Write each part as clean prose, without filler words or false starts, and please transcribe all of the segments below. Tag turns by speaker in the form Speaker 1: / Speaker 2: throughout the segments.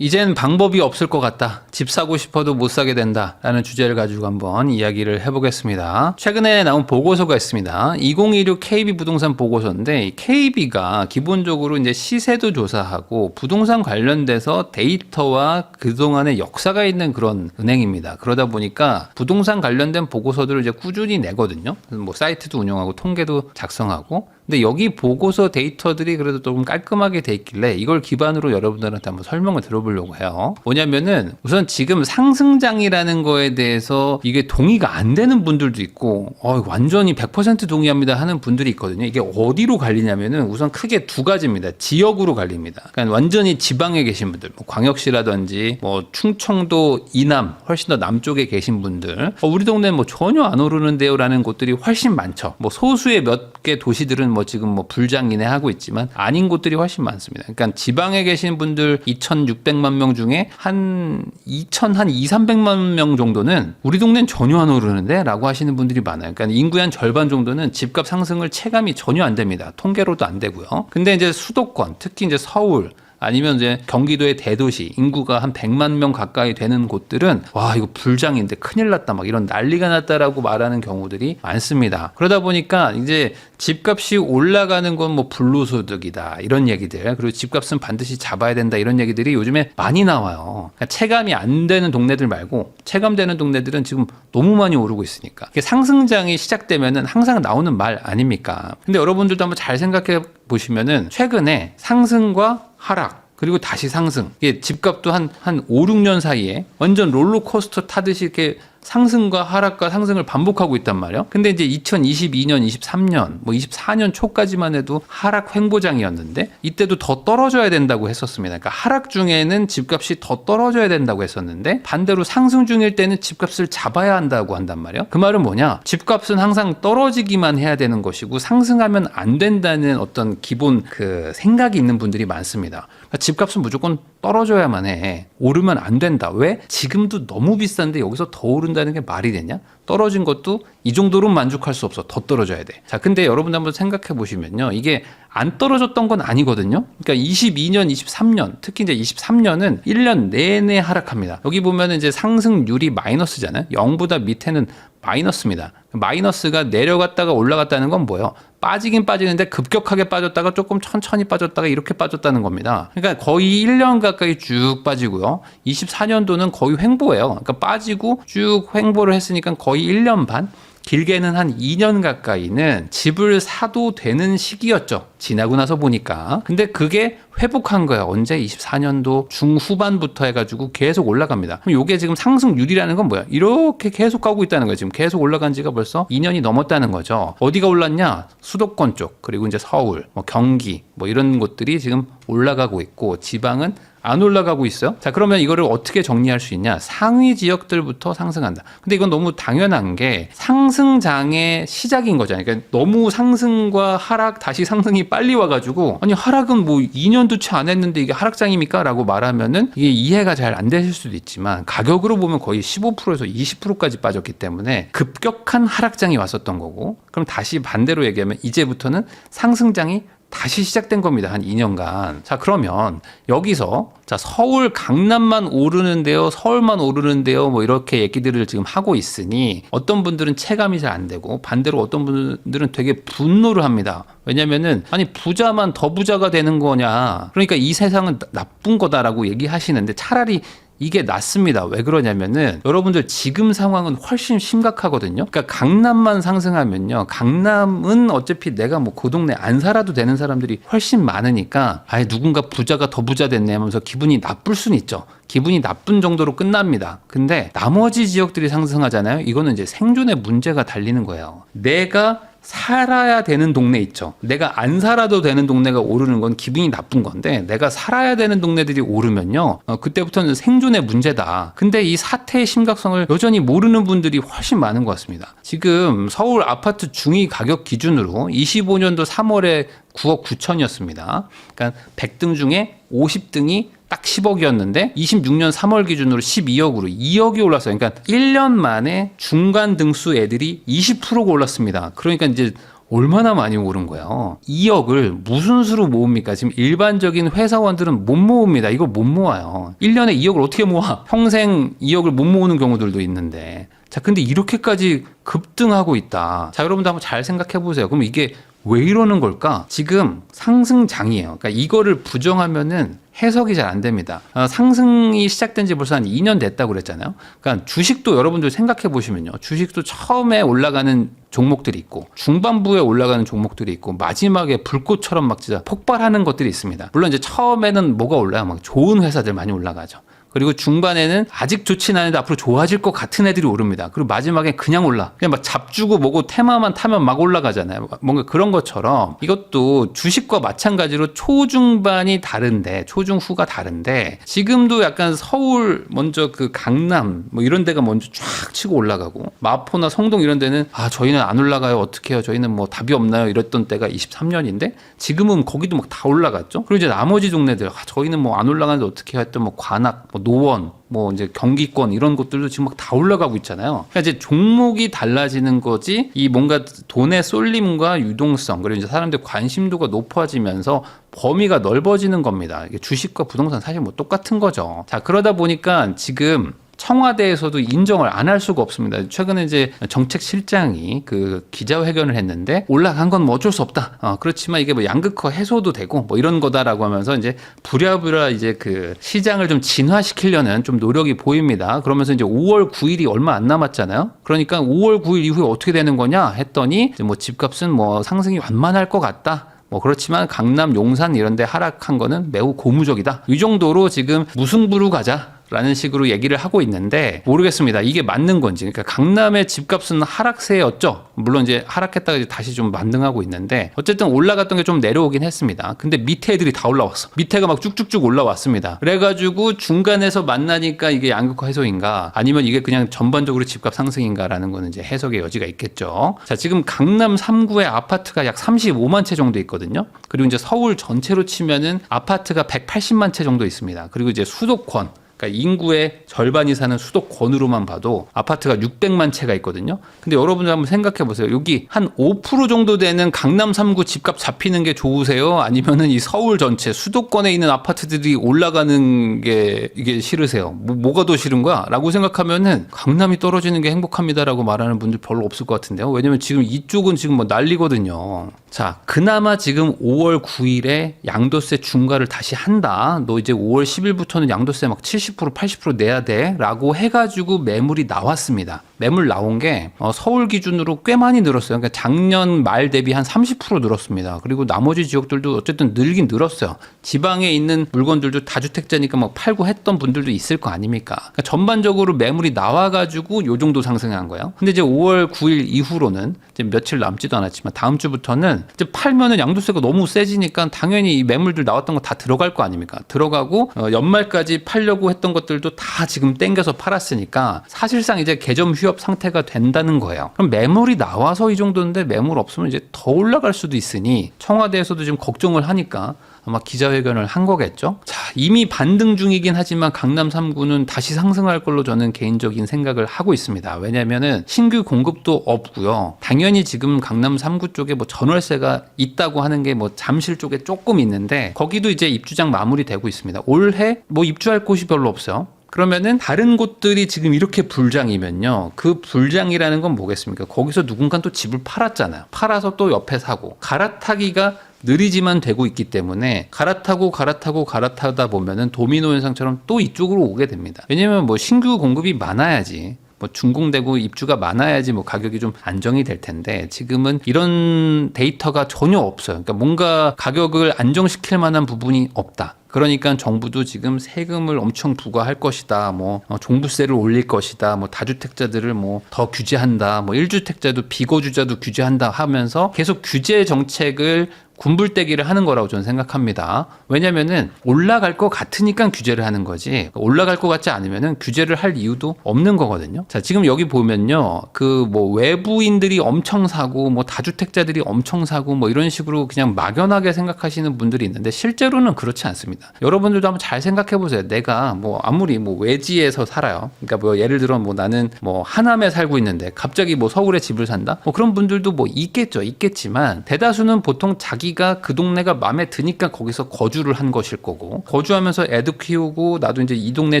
Speaker 1: 이젠 방법이 없을 것 같다. 집 사고 싶어도 못 사게 된다. 라는 주제를 가지고 한번 이야기를 해보겠습니다. 최근에 나온 보고서가 있습니다. 2016 KB 부동산 보고서인데, KB가 기본적으로 이제 시세도 조사하고 부동산 관련돼서 데이터와 그동안의 역사가 있는 그런 은행입니다. 그러다 보니까 부동산 관련된 보고서들을 이제 꾸준히 내거든요. 뭐 사이트도 운영하고 통계도 작성하고. 근데 여기 보고서 데이터들이 그래도 조금 깔끔하게 돼 있길래 이걸 기반으로 여러분들한테 한번 설명을 들어보려고 해요. 뭐냐면은 우선 지금 상승장이라는 거에 대해서 이게 동의가 안 되는 분들도 있고 완전히 100% 동의합니다 하는 분들이 있거든요. 이게 어디로 갈리냐면은 우선 크게 두 가지입니다. 지역으로 갈립니다. 그러니까 완전히 지방에 계신 분들, 뭐 광역시라든지 뭐 충청도 이남, 훨씬 더 남쪽에 계신 분들, 우리 동네는 뭐 전혀 안 오르는데요 라는 곳들이 훨씬 많죠. 뭐 소수의 몇 개 도시들은 뭐 지금 뭐 불장이네 하고 있지만 아닌 곳들이 훨씬 많습니다. 그러니까 지방에 계신 분들 2,600만 명 중에 한 2,300만 명 정도는 우리 동네는 전혀 안 오르는데 라고 하시는 분들이 많아요. 그러니까 인구의 한 절반 정도는 집값 상승을 체감이 전혀 안 됩니다. 통계로도 안 되고요. 근데 이제 수도권, 특히 이제 서울, 아니면 이제 경기도의 대도시, 인구가 한 100만 명 가까이 되는 곳들은 와 이거 불장인데 큰일 났다 막 이런 난리가 났다라고 말하는 경우들이 많습니다. 그러다 보니까 이제 집값이 올라가는 건 뭐 불로소득이다 이런 얘기들, 그리고 집값은 반드시 잡아야 된다 이런 얘기들이 요즘에 많이 나와요. 그러니까 체감이 안 되는 동네들 말고 체감되는 동네들은 지금 너무 많이 오르고 있으니까 상승장이 시작되면은 항상 나오는 말 아닙니까? 근데 여러분들도 한번 잘 생각해 보시면은 최근에 상승과 하락 그리고 다시 상승, 이게 집값도 한 5, 6년 사이에 완전 롤러코스터 타듯이 이렇게 상승과 하락과 상승을 반복하고 있단 말이에요. 근데 이제 2022년, 23년, 뭐 24년 초까지만 해도 하락 횡보장이었는데 이때도 더 떨어져야 된다고 했었습니다. 그러니까 하락 중에는 집값이 더 떨어져야 된다고 했었는데 반대로 상승 중일 때는 집값을 잡아야 한다고 한단 말이에요. 그 말은 뭐냐? 집값은 항상 떨어지기만 해야 되는 것이고 상승하면 안 된다는 어떤 기본 그 생각이 있는 분들이 많습니다. 그러니까 집값은 무조건 떨어져야만 해. 오르면 안 된다. 왜? 지금도 너무 비싼데 여기서 더 오른다는 게 말이 되냐? 떨어진 것도 이 정도로 만족할 수 없어. 더 떨어져야 돼. 자, 근데 여러분 한번 생각해 보시면요. 이게 안 떨어졌던 건 아니거든요. 그러니까 22년, 23년, 특히 이제 23년은 1년 내내 하락합니다. 여기 보면은 이제 상승률이 마이너스잖아요. 0보다 밑에는 마이너스입니다. 마이너스가 내려갔다가 올라갔다는 건 뭐예요? 빠지긴 빠지는데 급격하게 빠졌다가 조금 천천히 빠졌다가 이렇게 빠졌다는 겁니다. 그러니까 거의 1년 가까이 쭉 빠지고요. 24년도는 거의 횡보예요. 그러니까 빠지고 쭉 횡보를 했으니까 거의 1년 반? 길게는 한 2년 가까이는 집을 사도 되는 시기였죠. 지나고 나서 보니까. 근데 그게 회복한 거야. 언제? 24년도 중후반부터 해가지고 계속 올라갑니다. 그럼 이게 지금 상승률이라는 건 뭐야? 이렇게 계속 가고 있다는 거예요. 지금 계속 올라간 지가 벌써 2년이 넘었다는 거죠. 어디가 올랐냐? 수도권 쪽, 그리고 이제 서울, 뭐 경기, 뭐 이런 곳들이 지금 올라가고 있고 지방은 안 올라가고 있어요. 자, 그러면 이거를 어떻게 정리할 수 있냐? 상위 지역들부터 상승한다. 근데 이건 너무 당연한 게 상승장의 시작인 거잖아요. 그러니까 너무 상승과 하락, 다시 상승이 빨리 와가지고 아니 하락은 뭐 2년도 채 안 했는데 이게 하락장입니까? 라고 말하면은 이게 이해가 잘 안 되실 수도 있지만 가격으로 보면 거의 15%에서 20%까지 빠졌기 때문에 급격한 하락장이 왔었던 거고, 그럼 다시 반대로 얘기하면 이제부터는 상승장이 다시 시작된 겁니다. 한 2년간. 자, 그러면 여기서 자, 서울 강남만 오르는데요, 서울만 오르는데요, 뭐 이렇게 얘기들을 지금 하고 있으니 어떤 분들은 체감이 잘 안 되고 반대로 어떤 분들은 되게 분노를 합니다. 왜냐면은 아니 부자만 더 부자가 되는 거냐, 그러니까 이 세상은 나쁜 거다라고 얘기하시는데 차라리 이게 낫습니다. 왜 그러냐면은 여러분들 지금 상황은 훨씬 심각하거든요. 그러니까 강남만 상승하면요, 강남은 어차피 내가 뭐 그 동네 안 살아도 되는 사람들이 훨씬 많으니까 아예 누군가 부자가 더 부자 됐네 하면서 기분이 나쁠 수는 있죠. 기분이 나쁜 정도로 끝납니다. 근데 나머지 지역들이 상승하잖아요. 이거는 이제 생존의 문제가 달리는 거예요. 내가 살아야 되는 동네 있죠. 내가 안 살아도 되는 동네가 오르는 건 기분이 나쁜 건데 내가 살아야 되는 동네들이 오르면요, 그때부터는 생존의 문제다. 근데 이 사태의 심각성을 여전히 모르는 분들이 훨씬 많은 것 같습니다. 지금 서울 아파트 중위 가격 기준으로 25년도 3월에 9억 9천이었습니다. 그러니까 100등 중에 50등이 딱 10억이었는데 26년 3월 기준으로 12억으로 2억이 올랐어요. 그러니까 1년 만에 중간 등수 애들이 20%가 올랐습니다. 그러니까 이제 얼마나 많이 오른 거예요. 2억을 무슨 수로 모읍니까? 지금 일반적인 회사원들은 못 모읍니다. 이걸 못 모아요. 1년에 2억을 어떻게 모아? 평생 2억을 못 모으는 경우들도 있는데. 자, 근데 이렇게까지 급등하고 있다. 자, 여러분도 한번 잘 생각해 보세요. 그럼 이게 왜 이러는 걸까? 지금 상승장이에요. 그러니까 이거를 부정하면은 해석이 잘 안 됩니다. 상승이 시작된 지 벌써 한 2년 됐다고 그랬잖아요. 그러니까 주식도 여러분들 생각해 보시면요. 주식도 처음에 올라가는 종목들이 있고 중반부에 올라가는 종목들이 있고 마지막에 불꽃처럼 막 진짜 폭발하는 것들이 있습니다. 물론 이제 처음에는 뭐가 올라요? 막 좋은 회사들 많이 올라가죠. 그리고 중반에는 아직 좋진 않은데 앞으로 좋아질 것 같은 애들이 오릅니다. 그리고 마지막에 그냥 올라. 그냥 막 잡주고 뭐고 테마만 타면 막 올라가잖아요. 뭔가 그런 것처럼 이것도 주식과 마찬가지로 초중반이 다른데 초중후가 다른데 지금도 약간 서울 먼저 그 강남 뭐 이런 데가 먼저 쫙 치고 올라가고 마포나 성동 이런 데는 저희는 안 올라가요. 어떻게 해요? 저희는 뭐 답이 없나요? 이랬던 때가 23년인데 지금은 거기도 막 다 올라갔죠. 그리고 이제 나머지 동네들 저희는 뭐 안 올라가는데 어떻게 해요? 했던 뭐 관악 노원, 뭐 이제 경기권 이런 것들도 지금 막 다 올라가고 있잖아요. 그러니까 이제 종목이 달라지는 거지 이 뭔가 돈의 쏠림과 유동성 그리고 이제 사람들 관심도가 높아지면서 범위가 넓어지는 겁니다. 이게 주식과 부동산 사실 뭐 똑같은 거죠. 자, 그러다 보니까 지금 청와대에서도 인정을 안 할 수가 없습니다. 최근에 이제 정책실장이 그 기자회견을 했는데 올라간 건 뭐 어쩔 수 없다. 그렇지만 이게 뭐 양극화 해소도 되고 뭐 이런 거다라고 하면서 이제 부랴부랴 이제 그 시장을 좀 진화시키려는 좀 노력이 보입니다. 그러면서 이제 5월 9일이 얼마 안 남았잖아요. 그러니까 5월 9일 이후에 어떻게 되는 거냐 했더니 이제 뭐 집값은 뭐 상승이 완만할 것 같다. 뭐 그렇지만 강남, 용산 이런 데 하락한 거는 매우 고무적이다. 이 정도로 지금 무승부로 가자. 라는 식으로 얘기를 하고 있는데 모르겠습니다. 이게 맞는 건지. 그러니까 강남의 집값은 하락세였죠. 물론 이제 하락했다가 이제 다시 좀 만등하고 있는데 어쨌든 올라갔던 게 좀 내려오긴 했습니다. 근데 밑에 애들이 다 올라왔어. 밑에가 막 쭉쭉쭉 올라왔습니다. 그래가지고 중간에서 만나니까 이게 양극화 해소인가 아니면 이게 그냥 전반적으로 집값 상승인가라는 거는 이제 해석의 여지가 있겠죠. 자, 지금 강남 3구에 아파트가 약 35만 채 정도 있거든요. 그리고 이제 서울 전체로 치면은 아파트가 180만 채 정도 있습니다. 그리고 이제 수도권 그러니까 인구의 절반이 사는 수도권으로만 봐도 아파트가 600만 채가 있거든요. 근데 여러분들 한번 생각해 보세요. 여기 한 5% 정도 되는 강남 3구 집값 잡히는 게 좋으세요? 아니면은 이 서울 전체 수도권에 있는 아파트들이 올라가는 게 이게 싫으세요? 뭐가 더 싫은 거야? 라고 생각하면은 강남이 떨어지는 게 행복합니다라고 말하는 분들 별로 없을 것 같은데요. 왜냐면 지금 이쪽은 지금 뭐 난리거든요. 자, 그나마 지금 5월 9일에 양도세 중과를 다시 한다. 너 이제 5월 10일부터는 양도세 막 70% 80% 내야 돼 라고 해가지고 매물이 나왔습니다. 매물 나온 게 서울 기준으로 꽤 많이 늘었어요. 그러니까 작년 말 대비 한 30% 늘었습니다. 그리고 나머지 지역들도 어쨌든 늘긴 늘었어요. 지방에 있는 물건들도 다주택자니까 막 팔고 했던 분들도 있을 거 아닙니까? 그러니까 전반적으로 매물이 나와가지고 요 정도 상승한 거예요. 근데 이제 5월 9일 이후로는 이제 며칠 남지도 않았지만 다음 주부터는 이제 팔면은 양도세가 너무 세지니까 당연히 이 매물들 나왔던 거 다 들어갈 거 아닙니까? 들어가고 연말까지 팔려고 했던 것들도 다 지금 땡겨서 팔았으니까 사실상 이제 개점 휴업 상태가 된다는 거예요. 그럼 매물이 나와서 이 정도인데 매물 없으면 이제 더 올라갈 수도 있으니 청와대에서도 지금 걱정을 하니까 아마 기자회견을 한 거겠죠. 자, 이미 반등 중이긴 하지만 강남 3구는 다시 상승할 걸로 저는 개인적인 생각을 하고 있습니다. 왜냐면은 신규 공급도 없고요. 당연히 지금 강남 3구 쪽에 뭐 전월세가 있다고 하는 게 뭐 잠실 쪽에 조금 있는데 거기도 이제 입주장 마무리되고 있습니다. 올해 뭐 입주할 곳이 별로 없어요. 그러면은 다른 곳들이 지금 이렇게 불장이면요. 그 불장이라는 건 뭐겠습니까? 거기서 누군가 또 집을 팔았잖아요. 팔아서 또 옆에 사고 갈아타기가 느리지만 되고 있기 때문에 갈아타다 보면은 도미노 현상처럼 또 이쪽으로 오게 됩니다. 왜냐면 뭐 신규 공급이 많아야지. 뭐 준공되고 입주가 많아야지 뭐 가격이 좀 안정이 될 텐데 지금은 이런 데이터가 전혀 없어요. 그러니까 뭔가 가격을 안정시킬 만한 부분이 없다. 그러니까 정부도 지금 세금을 엄청 부과할 것이다. 뭐 종부세를 올릴 것이다. 뭐 다주택자들을 뭐 더 규제한다. 뭐 1주택자도 비거주자도 규제한다 하면서 계속 규제 정책을 군불대기를 하는 거라고 저는 생각합니다. 왜냐면은 올라갈 것 같으니까 규제를 하는 거지 올라갈 것 같지 않으면은 규제를 할 이유도 없는 거거든요. 자, 지금 여기 보면요. 그 뭐 외부인들이 엄청 사고 뭐 다주택자들이 엄청 사고 뭐 이런 식으로 그냥 막연하게 생각하시는 분들이 있는데 실제로는 그렇지 않습니다. 있습니다. 여러분들도 한번 잘 생각해 보세요. 내가 뭐 아무리 뭐 외지에서 살아요. 그러니까 뭐 예를 들어 뭐 나는 뭐 하남에 살고 있는데 갑자기 뭐 서울에 집을 산다? 뭐 그런 분들도 뭐 있겠지만 대다수는 보통 자기가 그 동네가 마음에 드니까 거기서 거주를 한 것일 거고, 거주하면서 애도 키우고 나도 이제 이 동네에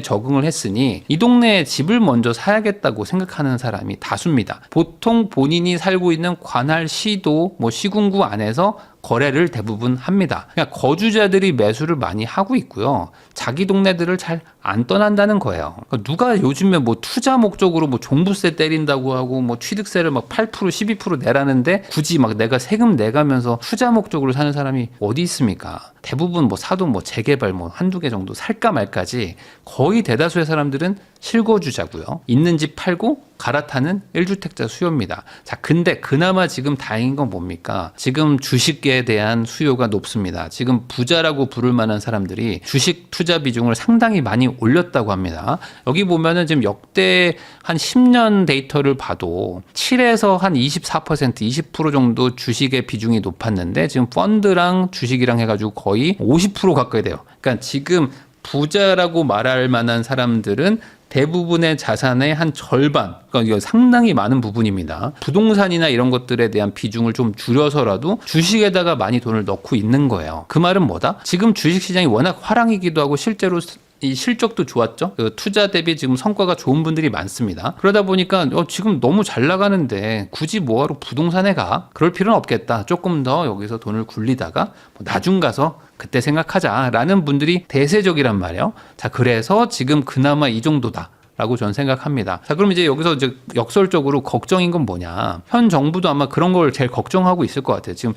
Speaker 1: 적응을 했으니 이 동네에 집을 먼저 사야겠다고 생각하는 사람이 다수입니다. 보통 본인이 살고 있는 관할 시도 뭐 시군구 안에서 거래를 대부분 합니다. 그러니까 거주자들이 매수를 많이 하고 있고요. 자기 동네들을 잘 안 떠난다는 거예요. 그러니까 누가 요즘에 뭐 투자 목적으로 뭐 종부세 때린다고 하고 뭐 취득세를 막 8% 12% 내라는데 굳이 막 내가 세금 내가면서 투자 목적으로 사는 사람이 어디 있습니까? 대부분 뭐 사도 뭐 재개발 뭐 한두 개 정도 살까 말까지 거의 대다수의 사람들은 실거주자고요. 있는 집 팔고 갈아타는 1주택자 수요입니다. 자, 근데 그나마 지금 다행인 건 뭡니까? 지금 주식에 대한 수요가 높습니다. 지금 부자라고 부를 만한 사람들이 주식 투자 비중을 상당히 많이 올렸다고 합니다. 여기 보면은 지금 역대 한 10년 데이터를 봐도 7에서 한 24%, 20% 정도 주식의 비중이 높았는데 지금 펀드랑 주식이랑 해가지고 거의 50% 가까이 돼요. 그러니까 지금 부자라고 말할 만한 사람들은 대부분의 자산의 한 절반, 그러니까 이거 상당히 많은 부분입니다. 부동산이나 이런 것들에 대한 비중을 좀 줄여서라도 주식에다가 많이 돈을 넣고 있는 거예요. 그 말은 뭐다? 지금 주식시장이 워낙 화랑이기도 하고 실제로 이 실적도 좋았죠. 그 투자 대비 지금 성과가 좋은 분들이 많습니다. 그러다 보니까 지금 너무 잘 나가는데 굳이 뭐하러 부동산에 가? 그럴 필요는 없겠다. 조금 더 여기서 돈을 굴리다가 뭐 나중 가서 그때 생각하자라는 분들이 대세적이란 말이에요. 자, 그래서 지금 그나마 이 정도다. 라고 저는 생각합니다. 자, 그럼 이제 여기서 이제 역설적으로 걱정인 건 뭐냐. 현 정부도 아마 그런 걸 제일 걱정하고 있을 것 같아요. 지금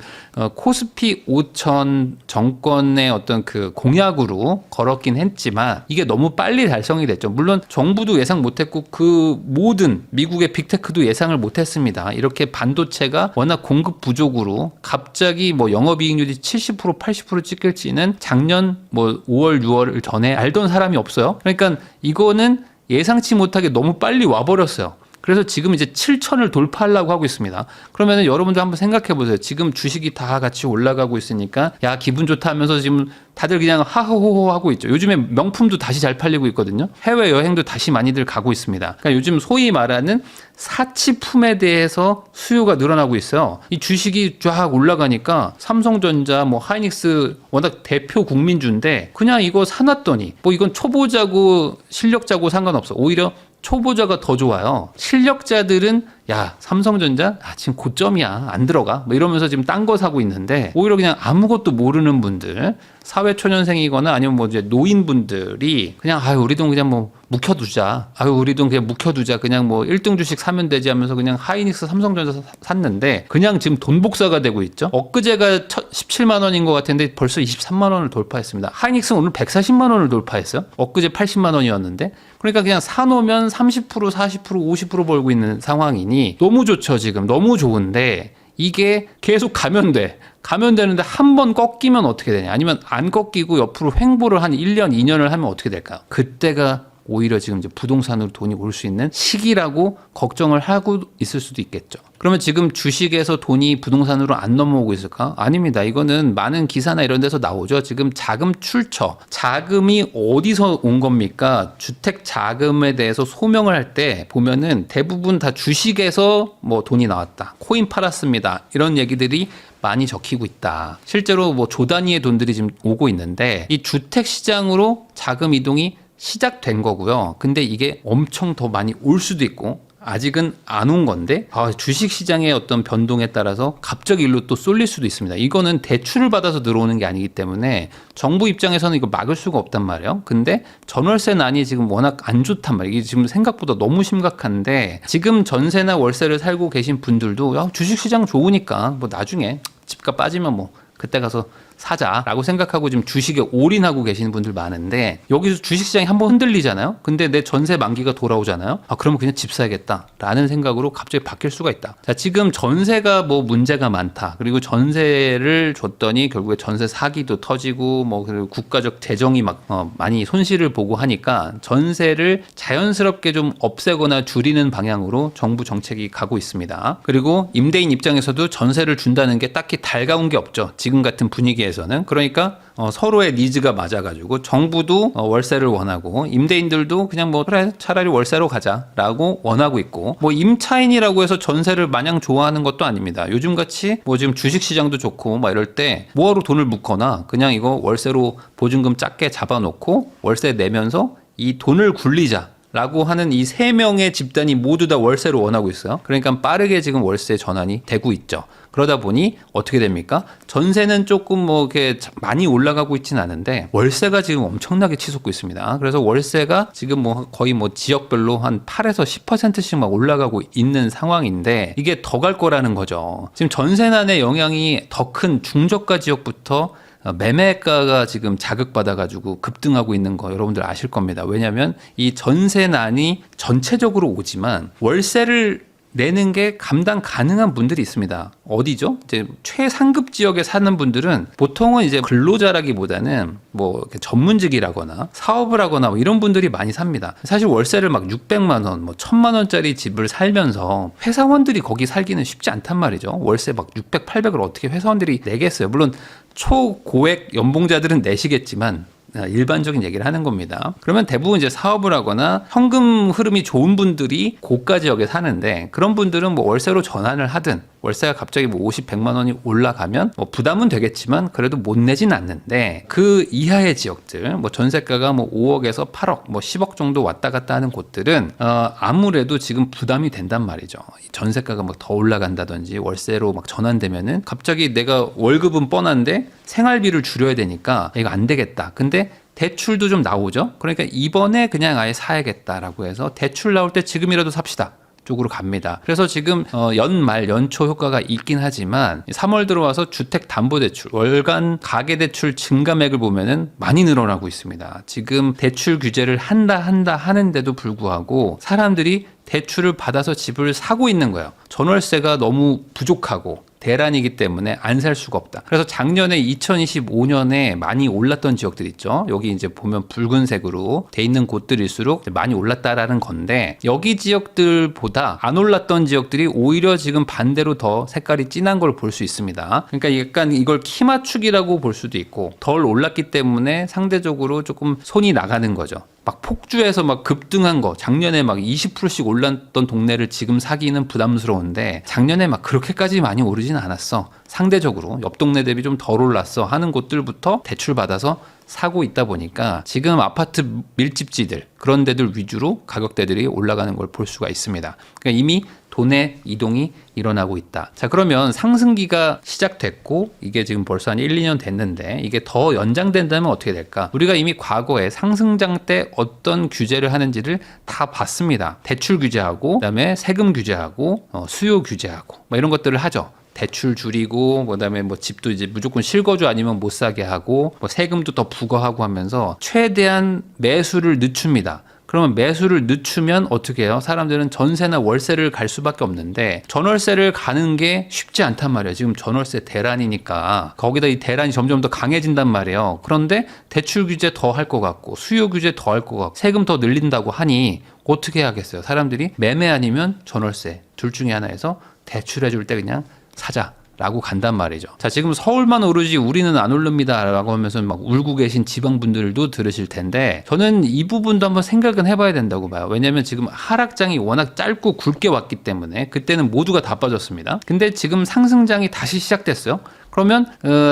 Speaker 1: 코스피 5천 정권의 어떤 그 공약으로 걸었긴 했지만 이게 너무 빨리 달성이 됐죠. 물론 정부도 예상 못했고 그 모든 미국의 빅테크도 예상을 못했습니다. 이렇게 반도체가 워낙 공급 부족으로 갑자기 뭐 영업이익률이 70% 80% 찍힐지는 작년 뭐 5월 6월 전에 알던 사람이 없어요. 그러니까 이거는 예상치 못하게 너무 빨리 와버렸어요. 그래서 지금 이제 7천을 돌파하려고 하고 있습니다. 그러면은 여러분들 한번 생각해 보세요. 지금 주식이 다 같이 올라가고 있으니까 야 기분 좋다 하면서 지금 다들 그냥 하하호호 하고 있죠. 요즘에 명품도 다시 잘 팔리고 있거든요. 해외 여행도 다시 많이들 가고 있습니다. 그러니까 요즘 소위 말하는 사치품에 대해서 수요가 늘어나고 있어요. 이 주식이 쫙 올라가니까 삼성전자, 뭐 하이닉스 워낙 대표 국민주인데 그냥 이거 사놨더니 뭐 이건 초보자고 실력자고 상관없어. 오히려 초보자가 더 좋아요. 실력자들은 야 삼성전자 지금 고점이야 안 들어가 뭐 이러면서 지금 딴 거 사고 있는데 오히려 그냥 아무것도 모르는 분들 사회초년생이거나 아니면 뭐 이제 노인분들이 그냥 우리 돈 그냥 뭐 묵혀두자 우리 돈 그냥 묵혀두자 그냥 뭐 1등 주식 사면 되지 하면서 그냥 하이닉스 삼성전자 샀는데 그냥 지금 돈 복사가 되고 있죠. 엊그제가 17만 원인 것 같은데 벌써 23만 원을 돌파했습니다. 하이닉스는 오늘 140만 원을 돌파했어요. 엊그제 80만 원이었는데 그러니까 그냥 사놓으면 30% 40% 50% 벌고 있는 상황이니 너무 좋죠. 지금 너무 좋은데 이게 계속 가면 되는데 한 번 꺾이면 어떻게 되냐. 아니면 안 꺾이고 옆으로 횡보를 한 1년 2년을 하면 어떻게 될까요? 그때가 오히려 지금 이제 부동산으로 돈이 올 수 있는 시기라고 걱정을 하고 있을 수도 있겠죠. 그러면 지금 주식에서 돈이 부동산으로 안 넘어오고 있을까? 아닙니다. 이거는 많은 기사나 이런 데서 나오죠. 지금 자금 출처, 자금이 어디서 온 겁니까? 주택 자금에 대해서 소명을 할 때 보면은 대부분 다 주식에서 뭐 돈이 나왔다. 코인 팔았습니다. 이런 얘기들이 많이 적히고 있다. 실제로 뭐 조 단위의 돈들이 지금 오고 있는데 이 주택 시장으로 자금 이동이 시작된 거고요. 근데 이게 엄청 더 많이 올 수도 있고 아직은 안 온 건데 주식시장의 어떤 변동에 따라서 갑자기 일로 또 쏠릴 수도 있습니다. 이거는 대출을 받아서 들어오는 게 아니기 때문에 정부 입장에서는 이거 막을 수가 없단 말이에요. 근데 전월세난이 지금 워낙 안 좋단 말이에요. 이게 지금 생각보다 너무 심각한데 지금 전세나 월세를 살고 계신 분들도 주식시장 좋으니까 뭐 나중에 집값 빠지면 뭐 그때 가서 사자라고 생각하고 지금 주식에 올인하고 계시는 분들 많은데 여기서 주식시장이 한번 흔들리잖아요. 근데 내 전세 만기가 돌아오잖아요. 그러면 그냥 집 사야겠다라는 생각으로 갑자기 바뀔 수가 있다. 자, 지금 전세가 뭐 문제가 많다. 그리고 전세를 줬더니 결국에 전세 사기도 터지고 뭐 그리고 국가적 재정이 막 많이 손실을 보고 하니까 전세를 자연스럽게 좀 없애거나 줄이는 방향으로 정부 정책이 가고 있습니다. 그리고 임대인 입장에서도 전세를 준다는 게 딱히 달가운 게 없죠. 지금 같은 분위기에서 대해서는. 그러니까 서로의 니즈가 맞아가지고 정부도 월세를 원하고 임대인들도 그냥 뭐 그래 차라리 월세로 가자라고 원하고 있고, 뭐 임차인이라고 해서 전세를 마냥 좋아하는 것도 아닙니다. 요즘같이 뭐 지금 주식시장도 좋고 막 이럴 때 뭐하러 돈을 묻거나 그냥 이거 월세로 보증금 작게 잡아놓고 월세 내면서 이 돈을 굴리자 라고 하는 이 세 명의 집단이 모두 다 월세를 원하고 있어요. 그러니까 빠르게 지금 월세 전환이 되고 있죠. 그러다 보니 어떻게 됩니까? 전세는 조금 뭐 이렇게 많이 올라가고 있진 않은데 월세가 지금 엄청나게 치솟고 있습니다. 그래서 월세가 지금 뭐 거의 뭐 지역별로 한 8에서 10%씩 막 올라가고 있는 상황인데 이게 더 갈 거라는 거죠. 지금 전세난의 영향이 더 큰 중저가 지역부터 매매가가 지금 자극받아가지고 급등하고 있는 거 여러분들 아실 겁니다. 왜냐하면 이 전세난이 전체적으로 오지만 월세를 내는 게 감당 가능한 분들이 있습니다. 어디죠? 이제 최상급 지역에 사는 분들은 보통은 이제 근로자라기보다는 뭐 이렇게 전문직이라거나 사업을 하거나 뭐 이런 분들이 많이 삽니다. 사실 월세를 막 600만 원, 뭐 1000만 원짜리 집을 살면서 회사원들이 거기 살기는 쉽지 않단 말이죠. 월세 막 600, 800을 어떻게 회사원들이 내겠어요? 물론 초고액 연봉자들은 내시겠지만 일반적인 얘기를 하는 겁니다. 그러면 대부분 이제 사업을 하거나 현금 흐름이 좋은 분들이 고가 지역에 사는데 그런 분들은 뭐 월세로 전환을 하든 월세가 갑자기 뭐 50, 100만 원이 올라가면 뭐 부담은 되겠지만 그래도 못 내진 않는데 그 이하의 지역들 뭐 전세가가 뭐 5억에서 8억 뭐 10억 정도 왔다 갔다 하는 곳들은 아무래도 지금 부담이 된단 말이죠. 전세가가 막 더 올라간다든지 월세로 막 전환되면은 갑자기 내가 월급은 뻔한데 생활비를 줄여야 되니까 이거 안 되겠다. 근데 대출도 좀 나오죠. 그러니까 이번에 그냥 아예 사야겠다라고 해서 대출 나올 때 지금이라도 삽시다 쪽으로 갑니다. 그래서 지금 연말 연초 효과가 있긴 하지만 3월 들어와서 주택담보대출 월간 가계대출 증가액을 보면은 많이 늘어나고 있습니다. 지금 대출 규제를 한다 하는데도 불구하고 사람들이 대출을 받아서 집을 사고 있는 거예요. 전월세가 너무 부족하고 대란이기 때문에 안 살 수가 없다. 그래서 작년에 2025년에 많이 올랐던 지역들 있죠. 여기 이제 보면 붉은색으로 돼 있는 곳들일수록 많이 올랐다라는 건데 여기 지역들보다 안 올랐던 지역들이 오히려 지금 반대로 더 색깔이 진한 걸 볼 수 있습니다. 그러니까 약간 이걸 키 맞추기라고 볼 수도 있고 덜 올랐기 때문에 상대적으로 조금 손이 나가는 거죠. 막 폭주해서 막 급등한 거 작년에 막 20%씩 올랐던 동네를 지금 사기는 부담스러운데 작년에 막 그렇게까지 많이 오르진 않았어. 상대적으로 옆 동네 대비 좀 덜 올랐어 하는 곳들부터 대출 받아서 사고 있다 보니까 지금 아파트 밀집지들 그런 데들 위주로 가격대들이 올라가는 걸 볼 수가 있습니다. 그러니까 이미 돈의 이동이 일어나고 있다. 자, 그러면 상승기가 시작됐고 이게 지금 벌써 한 1, 2년 됐는데 이게 더 연장된다면 어떻게 될까? 우리가 이미 과거에 상승장 때 어떤 규제를 하는지를 다 봤습니다. 대출 규제하고 그다음에 세금 규제하고 수요 규제하고 뭐 이런 것들을 하죠. 대출 줄이고 그다음에 뭐 집도 이제 무조건 실거주 아니면 못 사게 하고 뭐 세금도 더 부과하고 하면서 최대한 매수를 늦춥니다. 그러면 매수를 늦추면 어떻게 해요? 사람들은 전세나 월세를 갈 수밖에 없는데 전월세를 가는 게 쉽지 않단 말이에요. 지금 전월세 대란이니까 거기다 이 대란이 점점 더 강해진단 말이에요. 그런데 대출 규제 더 할 것 같고 수요 규제 더 할 것 같고 세금 더 늘린다고 하니 어떻게 해야겠어요? 사람들이 매매 아니면 전월세 둘 중에 하나에서 대출해 줄 때 그냥 사자라고 간단 말이죠. 자, 지금 서울만 오르지 우리는 안 오릅니다 라고 하면서 막 울고 계신 지방분들도 들으실 텐데 저는 이 부분도 한번 생각은 해봐야 된다고 봐요. 왜냐하면 지금 하락장이 워낙 짧고 굵게 왔기 때문에 그때는 모두가 다 빠졌습니다. 근데 지금 상승장이 다시 시작됐어요. 그러면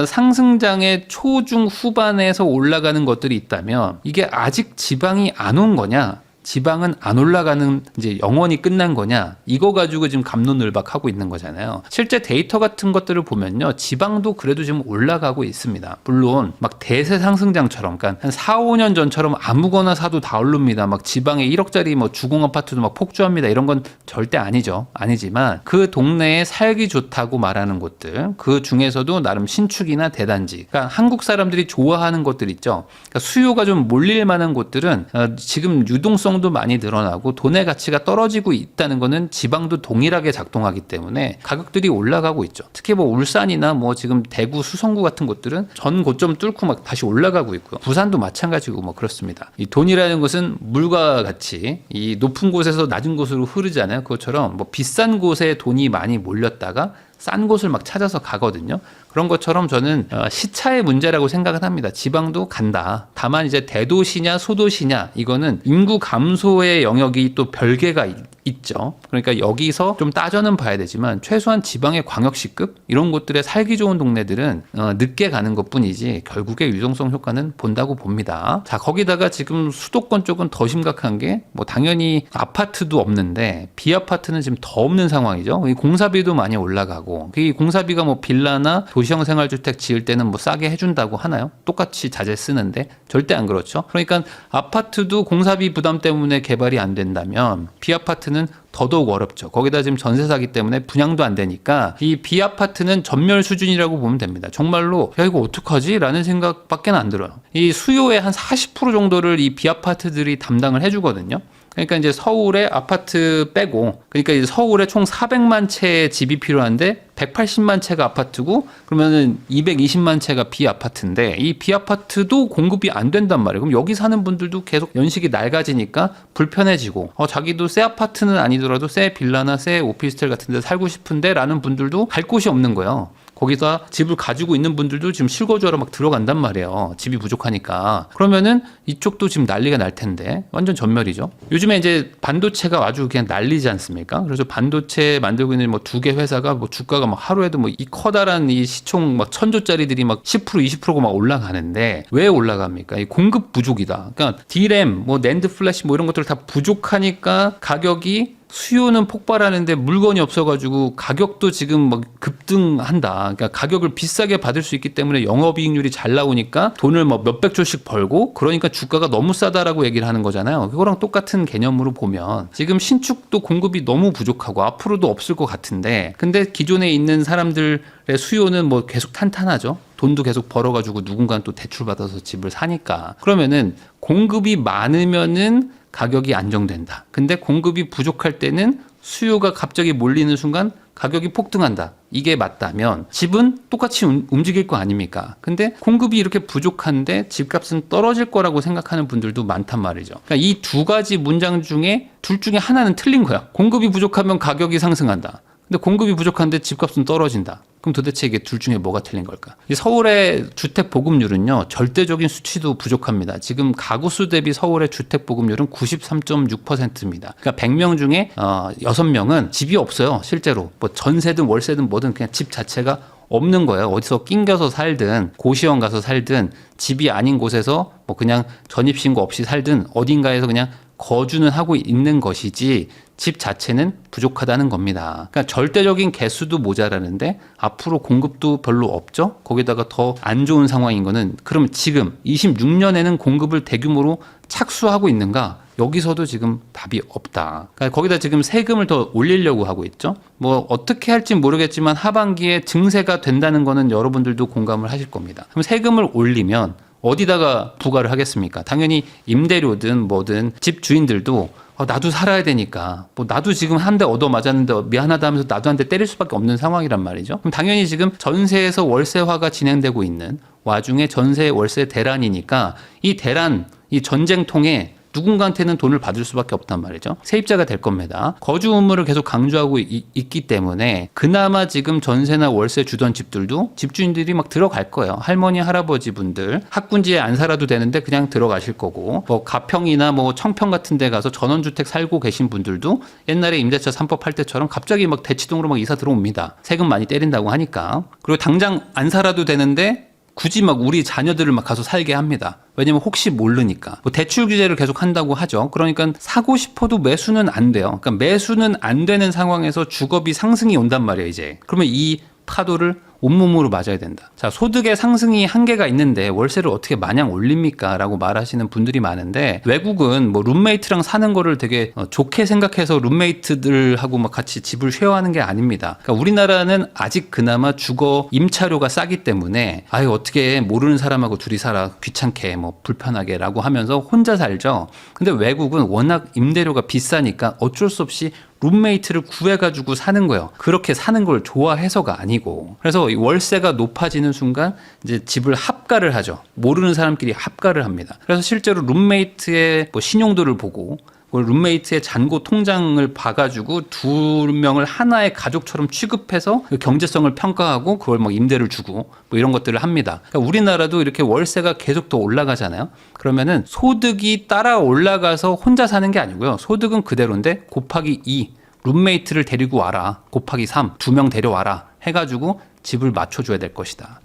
Speaker 1: 상승장의 초중 후반에서 올라가는 것들이 있다면 이게 아직 지방이 안 온 거냐? 지방은 안 올라가는 이제 영원히 끝난 거냐 이거 가지고 지금 갑론을박하고 있는 거잖아요. 실제 데이터 같은 것들을 보면요 지방도 그래도 지금 올라가고 있습니다. 물론 막 대세 상승장처럼 그러니까 한 4, 5년 전처럼 아무거나 사도 다 오릅니다. 막 지방에 1억짜리 뭐 주공 아파트도 막 폭주합니다. 이런 건 절대 아니죠. 아니지만 그 동네에 살기 좋다고 말하는 곳들 그 중에서도 나름 신축이나 대단지 그러니까 한국 사람들이 좋아하는 곳들 있죠. 그러니까 수요가 좀 몰릴 만한 곳들은 지금 유동성 도 많이 늘어나고 돈의 가치가 떨어지고 있다는 거는 지방도 동일하게 작동하기 때문에 가격들이 올라가고 있죠. 특히 뭐 울산이나 뭐 지금 대구 수성구 같은 곳들은 전 고점 뚫고 막 다시 올라가고 있고요. 부산도 마찬가지고 뭐 그렇습니다. 이 돈이라는 것은 물과 같이 이 높은 곳에서 낮은 곳으로 흐르잖아요. 그것처럼 뭐 비싼 곳에 돈이 많이 몰렸다가 싼 곳을 막 찾아서 가거든요. 그런 것처럼 저는 시차의 문제라고 생각은 합니다. 지방도 간다. 다만 이제 대도시냐 소도시냐 이거는 인구 감소의 영역이 또 별개가 있죠. 그러니까 여기서 좀 따져는 봐야 되지만 최소한 지방의 광역시급 이런 곳들에 살기 좋은 동네들은 늦게 가는 것뿐이지 결국에 유동성 효과는 본다고 봅니다. 자, 거기다가 지금 수도권 쪽은 더 심각한 게 뭐 당연히 아파트도 없는데 비아파트는 지금 더 없는 상황이죠. 이 공사비도 많이 올라가고 이 공사비가 뭐 빌라나 도시형 생활주택 지을 때는 뭐 싸게 해준다고 하나요? 똑같이 자재 쓰는데 절대 안 그렇죠. 그러니까 아파트도 공사비 부담 때문에 개발이 안 된다면 비아파트는 더더욱 어렵죠. 거기다 지금 전세 사기 때문에 분양도 안 되니까 이 비아파트는 전멸 수준이라고 보면 됩니다. 정말로 야 이거 어떡하지? 라는 생각밖에 안 들어요. 이 수요의 한 40% 정도를 이 비아파트들이 담당을 해주거든요. 그러니까 이제 서울에 아파트 빼고 그러니까 이제 서울에 총 400만 채의 집이 필요한데 180만 채가 아파트고 그러면은 220만 채가 비아파트인데 이 비아파트도 공급이 안 된단 말이에요. 그럼 여기 사는 분들도 계속 연식이 낡아지니까 불편해지고 자기도 새 아파트는 아니더라도 새 빌라나 새 오피스텔 같은 데 살고 싶은데 라는 분들도 갈 곳이 없는 거예요. 거기다 집을 가지고 있는 분들도 지금 실거주하러 막 들어간단 말이에요. 집이 부족하니까. 그러면은 이쪽도 지금 난리가 날 텐데 완전 전멸이죠. 요즘에 이제 반도체가 아주 그냥 난리지 않습니까? 그래서 반도체 만들고 있는 뭐 2개 회사가 뭐 주가가 막 하루에도 뭐 이 커다란 이 시총 막 1000조짜리들이 막 10% 20%가 막 올라가는데 왜 올라갑니까? 이 공급 부족이다. 그러니까 D램, 뭐 낸드 플래시 뭐 이런 것들 다 부족하니까 가격이 수요는 폭발하는데 물건이 없어가지고 가격도 지금 막 급등한다. 그러니까 가격을 비싸게 받을 수 있기 때문에 영업이익률이 잘 나오니까 돈을 뭐 몇백 조씩 벌고 그러니까 주가가 너무 싸다라고 얘기를 하는 거잖아요. 그거랑 똑같은 개념으로 보면 지금 신축도 공급이 너무 부족하고 앞으로도 없을 것 같은데 근데 기존에 있는 사람들의 수요는 뭐 계속 탄탄하죠. 돈도 계속 벌어가지고 누군가는 또 대출받아서 집을 사니까 그러면은 공급이 많으면은 가격이 안정된다. 근데 공급이 부족할 때는 수요가 갑자기 몰리는 순간 가격이 폭등한다. 이게 맞다면 집은 똑같이 움직일 거 아닙니까? 근데 공급이 이렇게 부족한데 집값은 떨어질 거라고 생각하는 분들도 많단 말이죠. 그러니까 이 두 가지 문장 중에 둘 중에 하나는 틀린 거야. 공급이 부족하면 가격이 상승한다. 근데 공급이 부족한데 집값은 떨어진다. 그럼 도대체 이게 둘 중에 뭐가 틀린 걸까? 이 서울의 주택 보급률은요, 절대적인 수치도 부족합니다. 지금 가구 수 대비 서울의 주택 보급률은 93.6%입니다. 그러니까 100명 중에 6명은 집이 없어요. 실제로 뭐 전세든 월세든 뭐든 그냥 집 자체가 없는 거예요. 어디서 낑겨서 살든 고시원 가서 살든 집이 아닌 곳에서 뭐 그냥 전입신고 없이 살든 어딘가에서 그냥 거주는 하고 있는 것이지 집 자체는 부족하다는 겁니다. 그러니까 절대적인 개수도 모자라는데 앞으로 공급도 별로 없죠. 거기다가 더 안 좋은 상황인 거는 그럼 지금 26년에는 공급을 대규모로 착수하고 있는가? 여기서도 지금 답이 없다. 그러니까 거기다 지금 세금을 더 올리려고 하고 있죠. 뭐 어떻게 할지 모르겠지만 하반기에 증세가 된다는 거는 여러분들도 공감을 하실 겁니다. 그럼 세금을 올리면 어디다가 부과를 하겠습니까? 당연히 임대료든 뭐든 집 주인들도 나도 살아야 되니까 뭐 나도 지금 한 대 얻어맞았는데 미안하다 하면서 나도 한 대 때릴 수밖에 없는 상황이란 말이죠. 그럼 당연히 지금 전세에서 월세화가 진행되고 있는 와중에 전세 월세 대란이니까 이 대란, 이 전쟁통에 누군가한테는 돈을 받을 수밖에 없단 말이죠. 세입자가 될 겁니다. 거주 의무를 계속 강조하고 있기 때문에 그나마 지금 전세나 월세 주던 집들도 집주인들이 막 들어갈 거예요. 할머니, 할아버지 분들 학군지에 안 살아도 되는데 그냥 들어가실 거고 뭐 가평이나 뭐 청평 같은 데 가서 전원주택 살고 계신 분들도 옛날에 임대차 3법 할 때처럼 갑자기 막 대치동으로 막 이사 들어옵니다. 세금 많이 때린다고 하니까. 그리고 당장 안 살아도 되는데 굳이 막 우리 자녀들을 막 가서 살게 합니다. 왜냐면 혹시 모르니까. 뭐 대출 규제를 계속 한다고 하죠. 그러니까 사고 싶어도 매수는 안 돼요. 그러니까 매수는 안 되는 상황에서 주거비 상승이 온단 말이에요, 이제. 그러면 이 파도를 온몸으로 맞아야 된다. 자, 소득의 상승이 한계가 있는데 월세를 어떻게 마냥 올립니까? 라고 말하시는 분들이 많은데 외국은 뭐 룸메이트랑 사는 거를 되게 좋게 생각해서 룸메이트들하고 막 같이 집을 쉐어하는 게 아닙니다. 그러니까 우리나라는 아직 그나마 주거 임차료가 싸기 때문에 아유 어떻게 모르는 사람하고 둘이 살아 귀찮게 뭐 불편하게 라고 하면서 혼자 살죠. 근데 외국은 워낙 임대료가 비싸니까 어쩔 수 없이 룸메이트를 구해가지고 사는 거예요. 그렇게 사는 걸 좋아해서가 아니고. 그래서 이 월세가 높아지는 순간 이제 집을 합가를 하죠. 모르는 사람끼리 합가를 합니다. 그래서 실제로 룸메이트의 뭐 신용도를 보고 그 룸메이트의 잔고 통장을 봐가지고 두 명을 하나의 가족처럼 취급해서 그 경제성을 평가하고 그걸 막 임대를 주고 뭐 이런 것들을 합니다. 그러니까 우리나라도 이렇게 월세가 계속 더 올라가잖아요. 그러면은 소득이 따라 올라가서 혼자 사는 게 아니고요. 소득은 그대로인데 곱하기 2 룸메이트를 데리고 와라. 곱하기 3 두 명 데려와라. 해가지고 집을 맞춰줘야 될 것이다.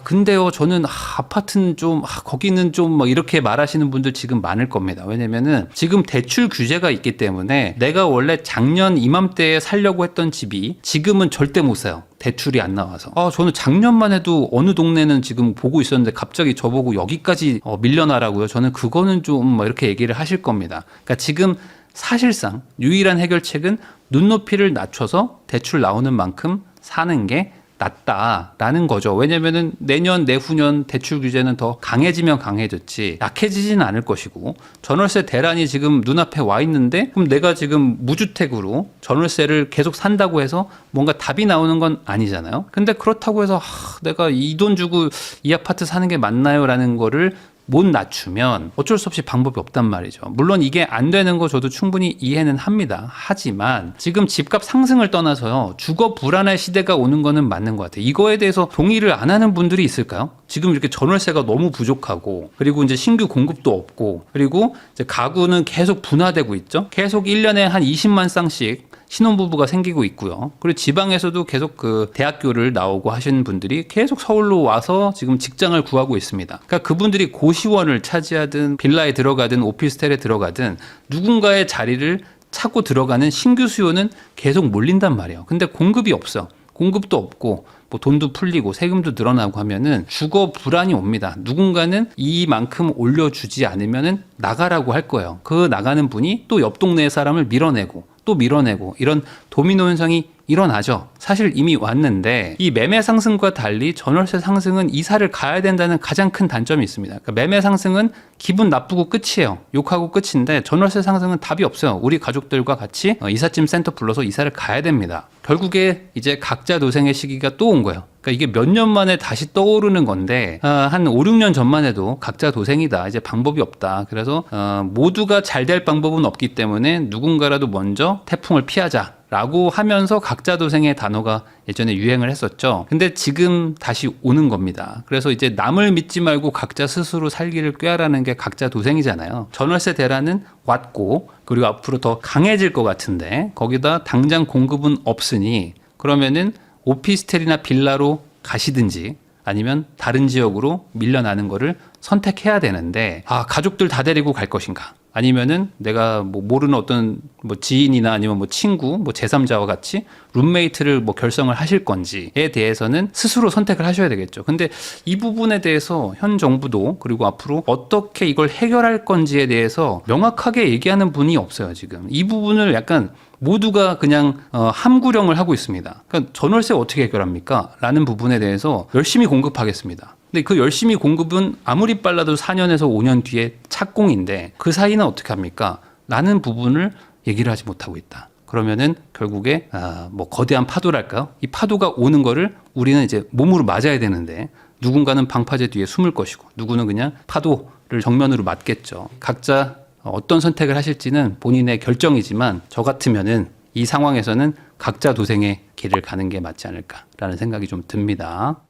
Speaker 1: 근데요, 저는 아파트는 좀, 거기는 좀 막 이렇게 말하시는 분들 지금 많을 겁니다. 왜냐면은 지금 대출 규제가 있기 때문에 내가 원래 작년 이맘때에 살려고 했던 집이 지금은 절대 못 사요. 대출이 안 나와서. 저는 작년만 해도 어느 동네는 지금 보고 있었는데 갑자기 저보고 여기까지 밀려나라고요. 저는 그거는 좀 막 이렇게 얘기를 하실 겁니다. 그러니까 지금 사실상 유일한 해결책은 눈높이를 낮춰서 대출 나오는 만큼 사는 게 낫다라는 거죠. 왜냐면은 내년, 내후년 대출 규제는 더 강해지면 강해졌지 약해지진 않을 것이고 전월세 대란이 지금 눈앞에 와 있는데 그럼 내가 지금 무주택으로 전월세를 계속 산다고 해서 뭔가 답이 나오는 건 아니잖아요. 근데 그렇다고 해서 내가 이 돈 주고 이 아파트 사는 게 맞나요? 라는 거를 못 낮추면 어쩔 수 없이 방법이 없단 말이죠. 물론 이게 안 되는 거 저도 충분히 이해는 합니다. 하지만 지금 집값 상승을 떠나서요. 주거 불안할 시대가 오는 거는 맞는 것 같아요. 이거에 대해서 동의를 안 하는 분들이 있을까요? 지금 이렇게 전월세가 너무 부족하고 그리고 이제 신규 공급도 없고 그리고 이제 가구는 계속 분화되고 있죠. 계속 1년에 한 20만 쌍씩 신혼부부가 생기고 있고요. 그리고 지방에서도 계속 그 대학교를 나오고 하시는 분들이 계속 서울로 와서 지금 직장을 구하고 있습니다. 그러니까 그분들이 고시원을 차지하든 빌라에 들어가든 오피스텔에 들어가든 누군가의 자리를 차고 들어가는 신규 수요는 계속 몰린단 말이에요. 근데 공급이 없어. 공급도 없고 뭐 돈도 풀리고 세금도 늘어나고 하면은 주거 불안이 옵니다. 누군가는 이만큼 올려주지 않으면은 나가라고 할 거예요. 그 나가는 분이 또 옆 동네 사람을 밀어내고 또 밀어내고 이런 도미노 현상이 일어나죠. 사실 이미 왔는데 이 매매 상승과 달리 전월세 상승은 이사를 가야 된다는 가장 큰 단점이 있습니다. 그러니까 매매 상승은 기분 나쁘고 끝이에요. 욕하고 끝인데 전월세 상승은 답이 없어요. 우리 가족들과 같이 이삿짐 센터 불러서 이사를 가야 됩니다. 결국에 이제 각자 도생의 시기가 또 온 거예요. 그러니까 이게 몇 년 만에 다시 떠오르는 건데 한 5, 6년 전만 해도 각자 도생이다. 이제 방법이 없다. 그래서 모두가 잘 될 방법은 없기 때문에 누군가라도 먼저 태풍을 피하자. 라고 하면서 각자 도생의 단어가 예전에 유행을 했었죠. 근데 지금 다시 오는 겁니다. 그래서 이제 남을 믿지 말고 각자 스스로 살기를 꾀하라는 게 각자 도생이잖아요. 전월세 대란은 왔고 그리고 앞으로 더 강해질 것 같은데 거기다 당장 공급은 없으니 그러면은 오피스텔이나 빌라로 가시든지 아니면 다른 지역으로 밀려나는 거를 선택해야 되는데 가족들 다 데리고 갈 것인가? 아니면은 내가 뭐 모르는 어떤 뭐 지인이나 아니면 뭐 친구, 뭐 제3자와 같이 룸메이트를 뭐 결성을 하실 건지에 대해서는 스스로 선택을 하셔야 되겠죠. 근데 이 부분에 대해서 현 정부도 그리고 앞으로 어떻게 이걸 해결할 건지에 대해서 명확하게 얘기하는 분이 없어요, 지금. 이 부분을 약간 모두가 그냥 함구령을 하고 있습니다. 그러니까 전월세 어떻게 해결합니까? 라는 부분에 대해서 열심히 공급하겠습니다. 근데 그 열심히 공급은 아무리 빨라도 4년에서 5년 뒤에 착공인데 그 사이는 어떻게 합니까? 라는 부분을 얘기를 하지 못하고 있다. 그러면은 결국에 뭐 거대한 파도랄까요? 이 파도가 오는 거를 우리는 이제 몸으로 맞아야 되는데 누군가는 방파제 뒤에 숨을 것이고 누구는 그냥 파도를 정면으로 맞겠죠. 각자 어떤 선택을 하실지는 본인의 결정이지만 저 같으면은 이 상황에서는 각자 도생의 길을 가는 게 맞지 않을까라는 생각이 좀 듭니다.